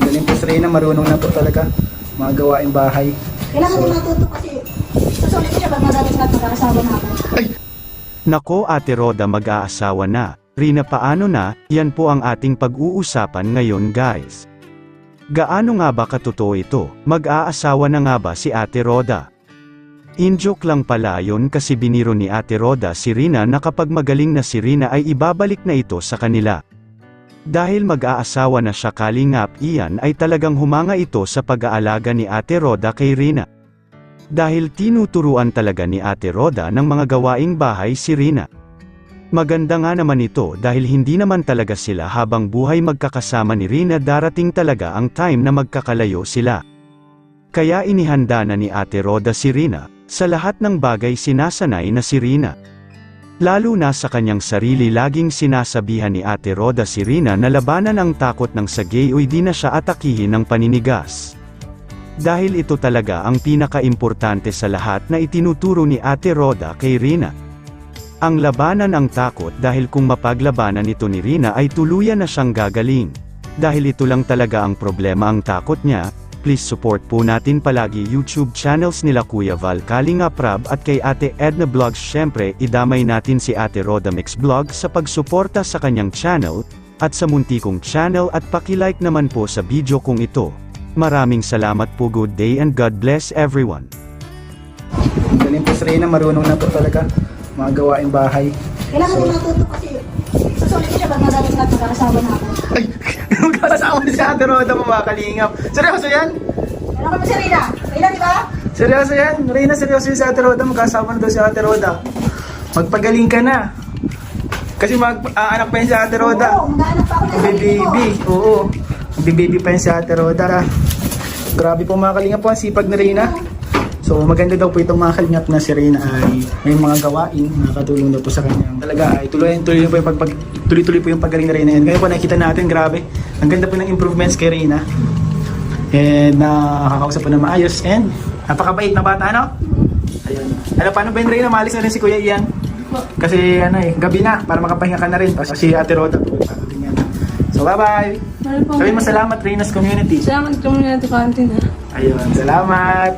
Galing po si Reyna, marunong na po talaga mga gawaing bahay. Kailangan mo matuto kasi susunod siya pag madalas na mag-aasawa na ako. Nako Ate Roda, mag-aasawa na. Rina, paano na? Yan po ang ating pag-uusapan ngayon guys. Gaano nga ba katotoo ito? Mag-aasawa na nga ba si Ate Roda? In-joke lang pala yun kasi biniro ni Ate Roda si Rina na kapag magaling na si Rina ay ibabalik na ito sa kanila. Dahil mag-aasawa na siya, kalingap, iyan ay talagang humanga ito sa pag-aalaga ni Ate Roda kay Rina. Dahil tinuturuan talaga ni Ate Roda ng mga gawaing bahay si Rina. Maganda nga naman ito dahil hindi naman talaga sila habang buhay magkakasama ni Rina, darating talaga ang time na magkakalayo sila. Kaya inihanda na ni Ate Roda si Rina, sa lahat ng bagay sinasanay na si Rina. Lalo na sa kanyang sarili, laging sinasabihan ni Ate Roda si Rina na labanan ang takot ng sa gayoy, di na siya atakihin ng paninigas. Dahil ito talaga ang pinaka-importante sa lahat na itinuturo ni Ate Roda kay Rina. Ang labanan ang takot, dahil kung mapaglabanan ito ni Rina ay tuluyan na siyang gagaling. Dahil ito lang talaga ang problema, ang takot niya. Please support po natin palagi YouTube channels nila Kuya Val Kalingap Rab at kay Ate Edna Vlogs. Syempre, idamay natin si Ate Roda Mix Vlog sa pagsuporta sa kanyang channel, at sa munti kong channel, at paki-like naman po sa video kong ito. Maraming salamat po, good day and God bless everyone. Galing po si Reyna, marunong na po talaga mga gawaing bahay. Kailangan mo matuto kasi susunod siya pag madalas na mag-aasawa na ako. Ay, magkasama si Ate Roda mo mga kalingap. Seryoso yan? Kailangan mo si Rina. Rina, di ba? Seryoso yan? Reyna, seryoso yun si Ate Roda, magkasama na daw si Ate Roda. Magpagaling ka na. Kasi mag-anak pa yun si Ate Roda. Oo, mag-aanap pa ako ng sarili ko. Baby, oo. Baby pa yun si Ate Roda. Grabe po mga kalingap po, ang sipag ni Reyna. So maganda daw po itong mga kalingap na si Reyna ay may mga gawain, nakakatulong daw po sa kanya. Talaga ay tuloy-tuloy po yung tuloy-tuloy po yung paggaling ni Reyna. Ngayon po nakikita natin, grabe. Ang ganda po ng improvements kay Reyna. And nakakausap po na maayos and napakabait na bata, no? Ayun. Ano, paano ba yung Reyna? Maalis na rin si Kuya Ian. Kasi gabi na, para makapahinga ka na rin. Tapos si Ate Roda po. So bye-bye! Sabihin mo salamat, Reyna's Community. Salamat community content. Ayun, salamat!